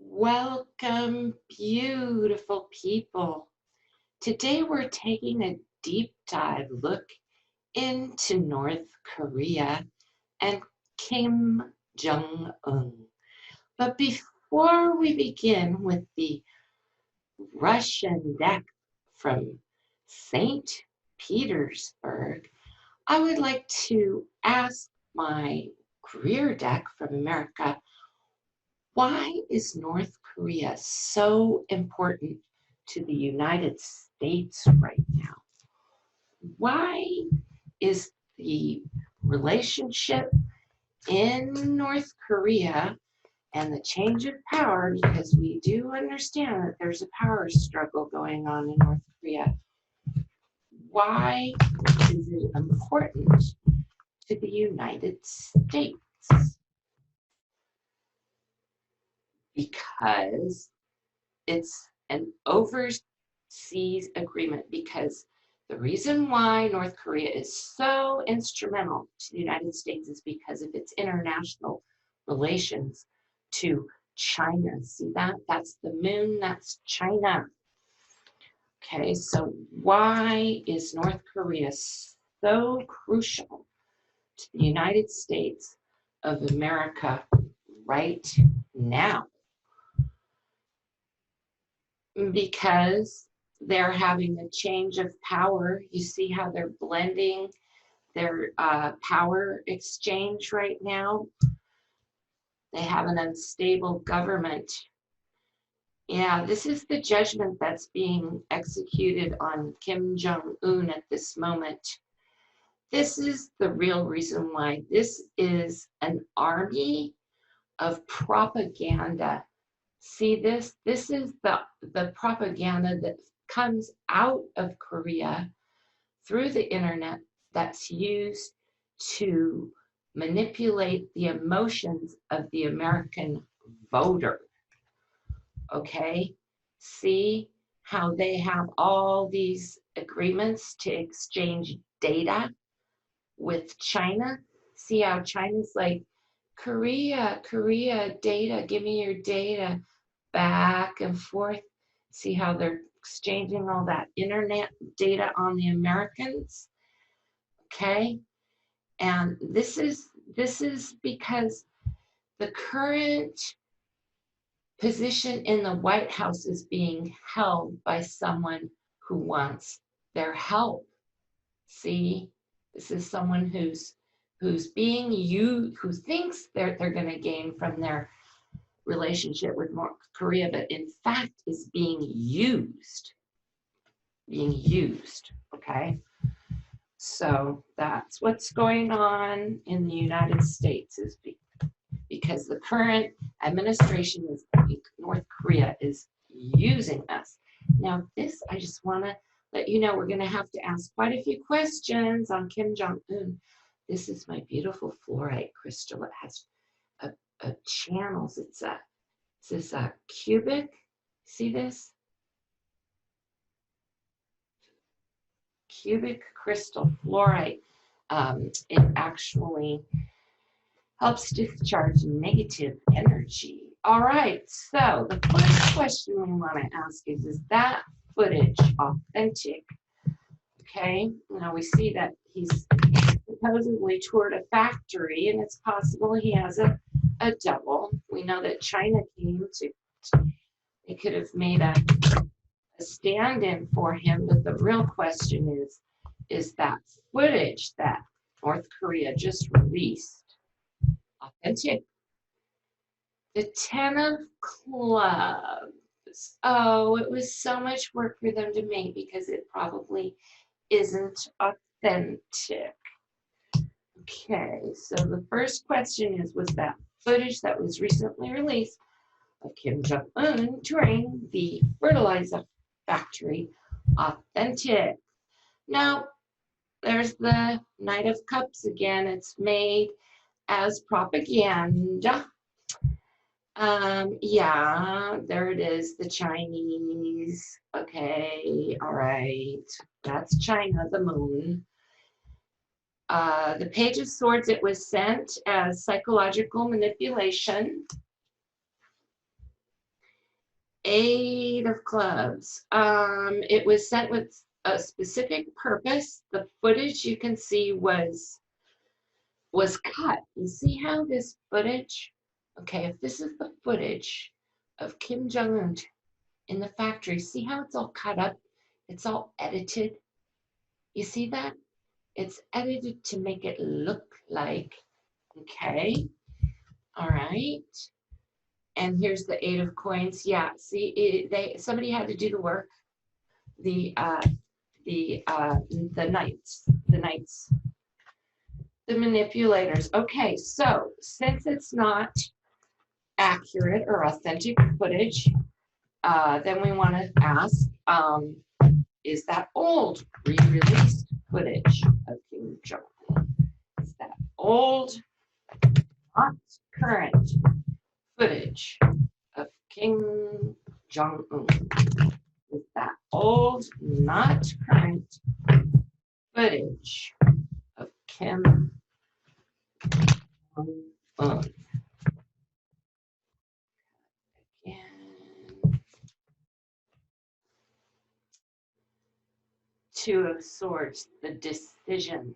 Welcome, beautiful people. Today we're taking a deep dive look into North Korea and Kim Jong Un. But before we begin with the Russian deck from St. Petersburg, I would like to ask my career deck from America, why is North Korea so important to the United States right now? Why is the relationship in North Korea and the change of power, because we do understand that there's a power struggle going on in North Korea, why is it important to the United States? Because it's an overseas agreement, because the reason why North Korea is so instrumental to the United States is because of its international relations to China. See that? That's the moon, that's China. Okay, so why is North Korea so crucial to the United States of America right now? Because they're having a change of power. You see how they're blending their power exchange right now. They have an unstable government. Yeah, this is the judgment that's being executed on Kim Jong Un at this moment. This is the real reason why this is an army of propaganda. See this? This is the propaganda that comes out of Korea through the internet that's used to manipulate the emotions of the American voter. Okay? See how they have all these agreements to exchange data with China? See how China's like, Korea, data, give me your data. Back and forth. See how they're exchanging all that internet data on the Americans? Okay? And this is because the current position in the White House is being held by someone who wants their help. See? This is someone who's being used, who thinks they're going to gain from their relationship with North Korea, but in fact is being used, okay? So that's what's going on in the United States, is because the current administration is, North Korea is using us. Now this, I just want to let you know, we're going to have to ask quite a few questions on Kim Jong Un. This is my beautiful fluorite crystal. It has channels. It's a cubic. See this? Cubic crystal fluorite. It actually helps discharge negative energy. All right, so the first question we want to ask is that footage authentic? Okay, now we see that he's supposedly toured a factory, and it's possible he has a double. We know that China came to, they could have made a stand-in for him, but the real question is that footage that North Korea just released authentic? The 10 of clubs. Oh, it was so much work for them to make because it probably isn't authentic. Okay, so the first question was that footage that was recently released of Kim Jong Un touring the fertilizer factory authentic? Now, there's the Knight of Cups again. It's made as propaganda. Yeah, there it is, the Chinese. Okay, all right. That's China, the moon. The Page of Swords, it was sent as psychological manipulation. Eight of Clubs. It was sent with a specific purpose. The footage you can see was cut. You see how this footage, okay, if this is the footage of Kim Jong Un in the factory, see how it's all cut up? It's all edited. You see that? It's edited to make it look like, okay, all right. And here's the Eight of Coins. Yeah, see, somebody had to do the work. The knights, the manipulators. Okay, so since it's not accurate or authentic footage, then we want to ask, is that old re-released footage of Kim Jong-un? Is that old, not current footage of Kim Jong-un? Is that old, not current footage of Kim Jong-un? Again. Two of Swords, the decision,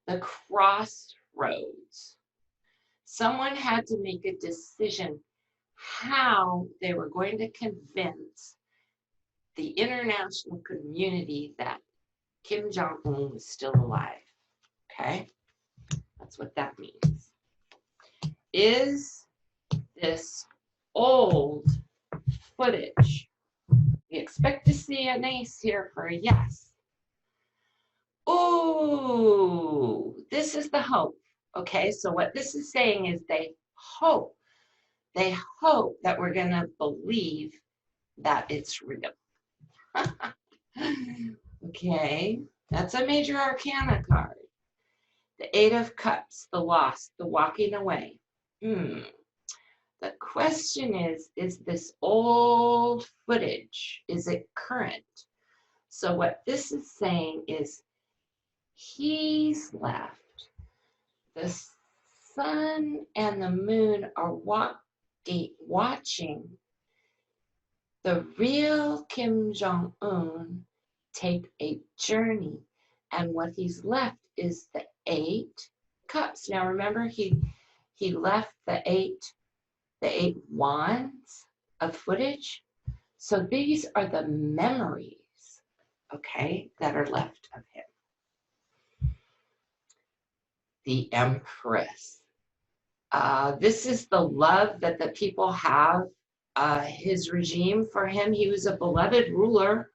the crossroads. Someone had to make a decision how they were going to convince the international community that Kim Jong-un was still alive. Okay? That's what that means. Is this old footage? We expect to see an ace here for a yes. Ooh, this is the hope. Okay, so what this is saying is they hope that we're going to believe that it's real. Okay, that's a major arcana card. The Eight of Cups, the loss, the walking away. The question is this old footage, is it current? So what this is saying is he's left. The sun and the moon are watching the real Kim Jong-un take a journey. And what he's left is the Eight Cups. Now remember, he left the eight wands of footage. So these are the memories, okay, that are left of him. The Empress. This is the love that the people have, his regime for him. He was a beloved ruler.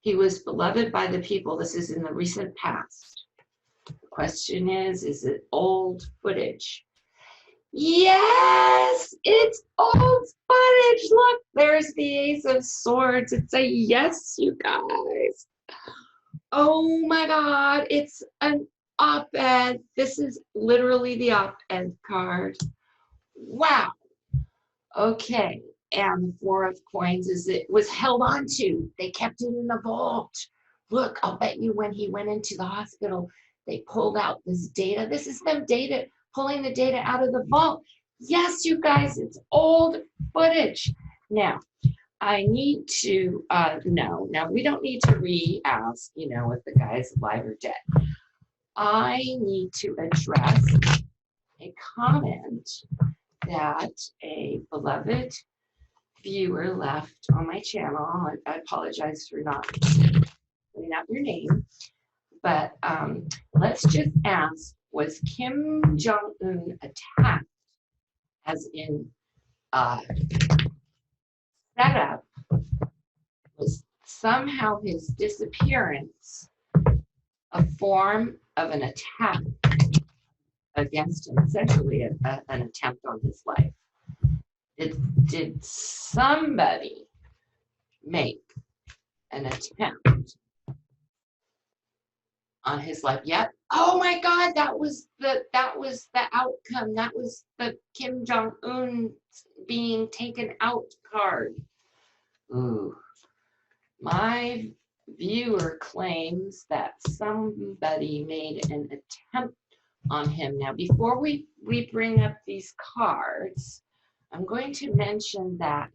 He was beloved by the people. This is in the recent past. The question is it old footage? Yes, it's old footage. Look, there's the Ace of Swords. It's a yes, you guys. Oh my God, it's an op-ed. This is literally the op-ed card. Wow. Okay. And the Four of Coins is it was held on to. They kept it in the vault. Look, I'll bet you when he went into the hospital, they pulled out this data. This is them data, pulling the data out of the vault. Yes, you guys, it's old footage. Now, I need to no. Now, we don't need to re-ask, if the guy's alive or dead. I need to address a comment that a beloved viewer left on my channel. I apologize for not putting out your name, but let's just ask, was Kim Jong-un attacked, as in set up? Was somehow his disappearance a form of an attack against him, essentially an attempt on his life? Did somebody make an attempt on his life. Yep. Oh my God, that was the outcome. That was the Kim Jong Un being taken out card. Ooh. My viewer claims that somebody made an attempt on him. Now, before we bring up these cards, I'm going to mention that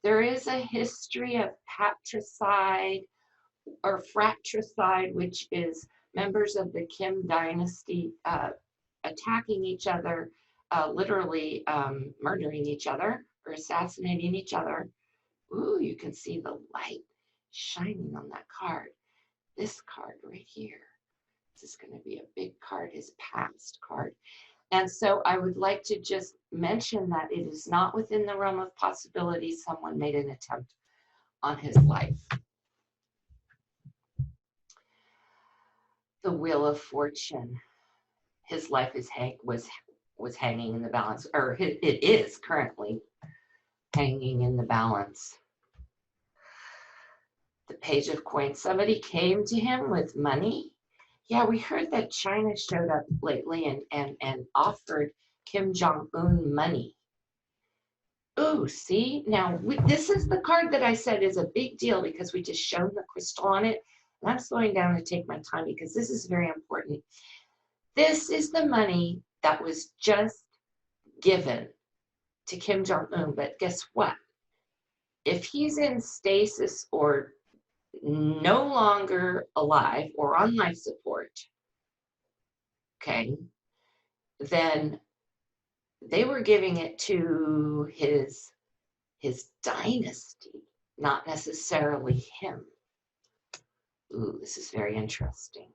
there is a history of patricide or fratricide, which is members of the Kim dynasty attacking each other, literally murdering each other or assassinating each other. Ooh, you can see the light shining on that card. This card right here. This is going to be a big card, his past card. And so I would like to just mention that it is not within the realm of possibility someone made an attempt on his life. The Wheel of Fortune. His life was hanging in the balance, or it is currently hanging in the balance. The Page of Coins. Somebody came to him with money. Yeah, we heard that China showed up lately and offered Kim Jong Un money. Ooh, see? Now, this is the card that I said is a big deal because we just showed the crystal on it. And I'm slowing down to take my time because this is very important. This is the money that was just given to Kim Jong Un. But guess what? If he's in stasis or no longer alive or on life support, okay, then they were giving it to his dynasty, not necessarily him. Ooh, this is very interesting.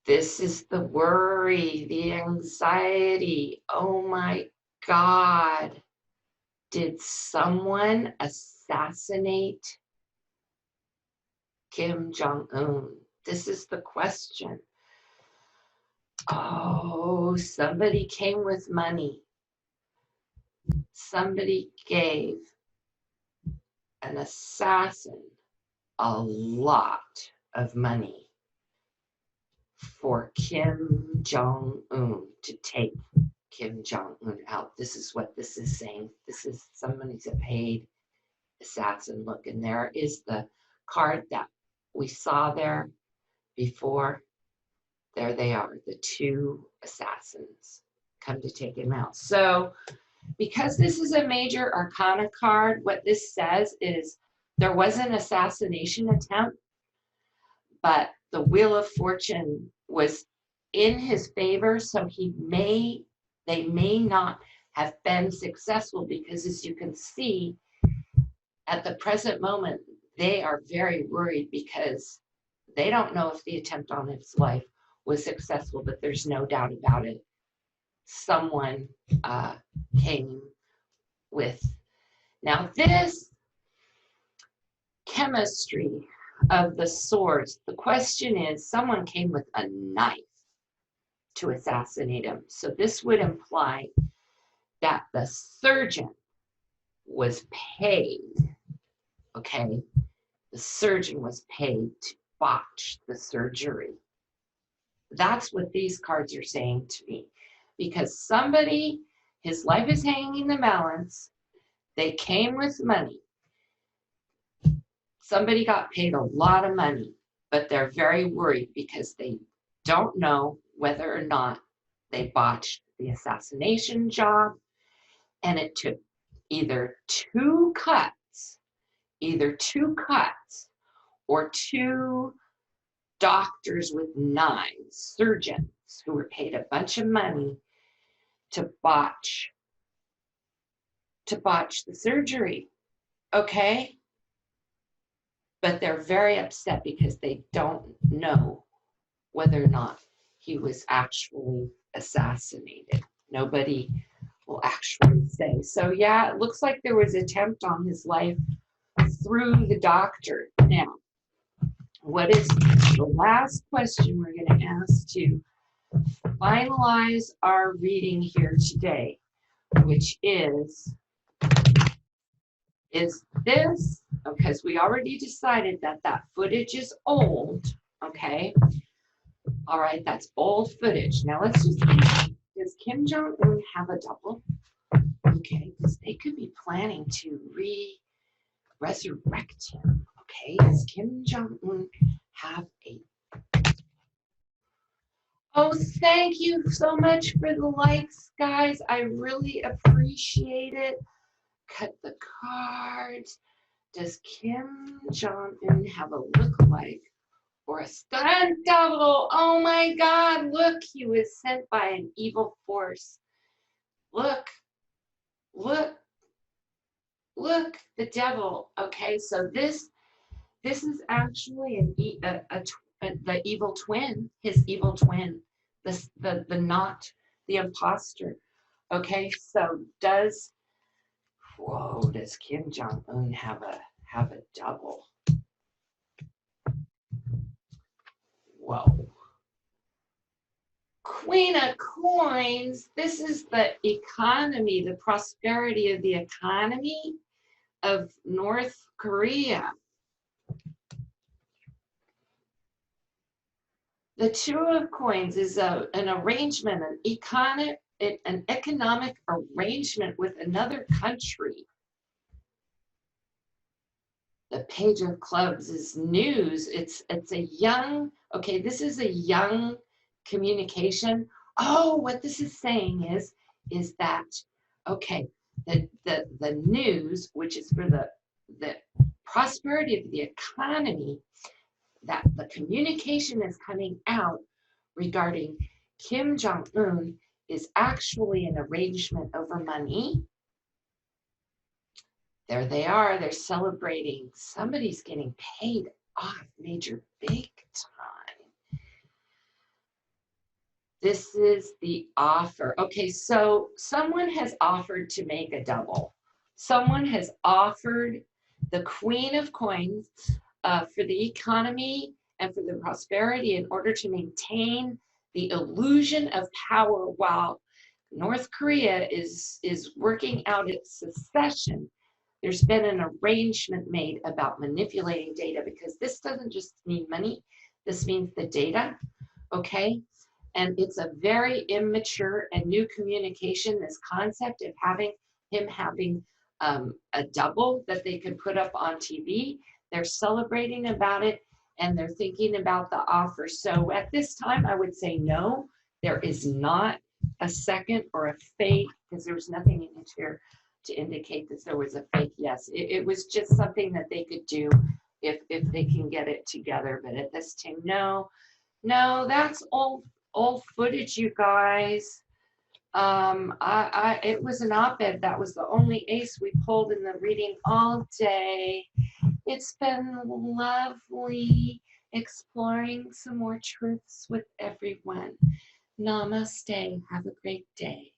This is the worry, the anxiety. Oh my God. Did someone assassinate Kim Jong Un? This is the question. Oh, somebody came with money. Somebody gave an assassin a lot of money for Kim Jong Un to take Kim Jong Un out. This is what this is saying. This is somebody's a paid assassin. Look, and there is the card that we saw there before. There they are, the two assassins come to take him out. So because this is a major arcana card, what this says is there was an assassination attempt, but the Wheel of Fortune was in his favor, so they may not have been successful because, as you can see, at the present moment, they are very worried because they don't know if the attempt on his life was successful, but there's no doubt about it. Someone came with. Now this chemistry of the swords, the question is, someone came with a knife to assassinate him. So this would imply that the surgeon was paid, okay? The surgeon was paid to botch the surgery. That's what these cards are saying to me. Because somebody, his life is hanging in the balance, they came with money. Somebody got paid a lot of money, but they're very worried because they don't know whether or not they botched the assassination job. And it took either two cuts or two doctors with knives, surgeons who were paid a bunch of money to botch the surgery, okay? But they're very upset because they don't know whether or not he was actually assassinated. Nobody will actually say. So yeah, it looks like there was an attempt on his life through the doctor. Now, what is the last question we're going to ask to finalize our reading here today, which is this because we already decided that that footage is old, okay? All right, that's old footage. Now let's just see, does Kim Jong Un have a double? Okay, because they could be planning to resurrect him. Okay, does Kim Jong Un have a... Oh, thank you so much for the likes, guys. I really appreciate it. Cut the cards. Does Kim Jong Un have a lookalike or a stunt double? Oh my God, look, he was sent by an evil force. Look, look, look, the devil. Okay, so this is actually the evil twin, his evil twin, the not the imposter. Okay, so does Kim Jong Un have a double? Whoa. Queen of Coins, this is the economy, the prosperity of the economy of North Korea. The Two of Coins is an arrangement, an economic arrangement with another country. The Page of Clubs is news. It's a young, okay, this is a young communication. Oh, what this is saying is that, okay, the news, which is for the prosperity of the economy, that the communication is coming out regarding Kim Jong-un is actually an arrangement over money. There they are, they're celebrating. Somebody's getting paid off major big time. This is the offer. Okay, so someone has offered to make a double. Someone has offered the Queen of Coins for the economy and for the prosperity in order to maintain the illusion of power while North Korea is working out its secession. There's been an arrangement made about manipulating data, because this doesn't just mean money, this means the data, okay? And it's a very immature and new communication, this concept of having a double that they could put up on TV. They're celebrating about it, and they're thinking about the offer. So at this time, I would say no, there is not a second or a fake, because there was nothing in here to indicate that there was a fake yes. It was just something that they could do if they can get it together. But at this time, no, that's old footage, you guys. It was an op-ed. That was the only ace we pulled in the reading all day. It's been lovely exploring some more truths with everyone. Namaste. Have a great day.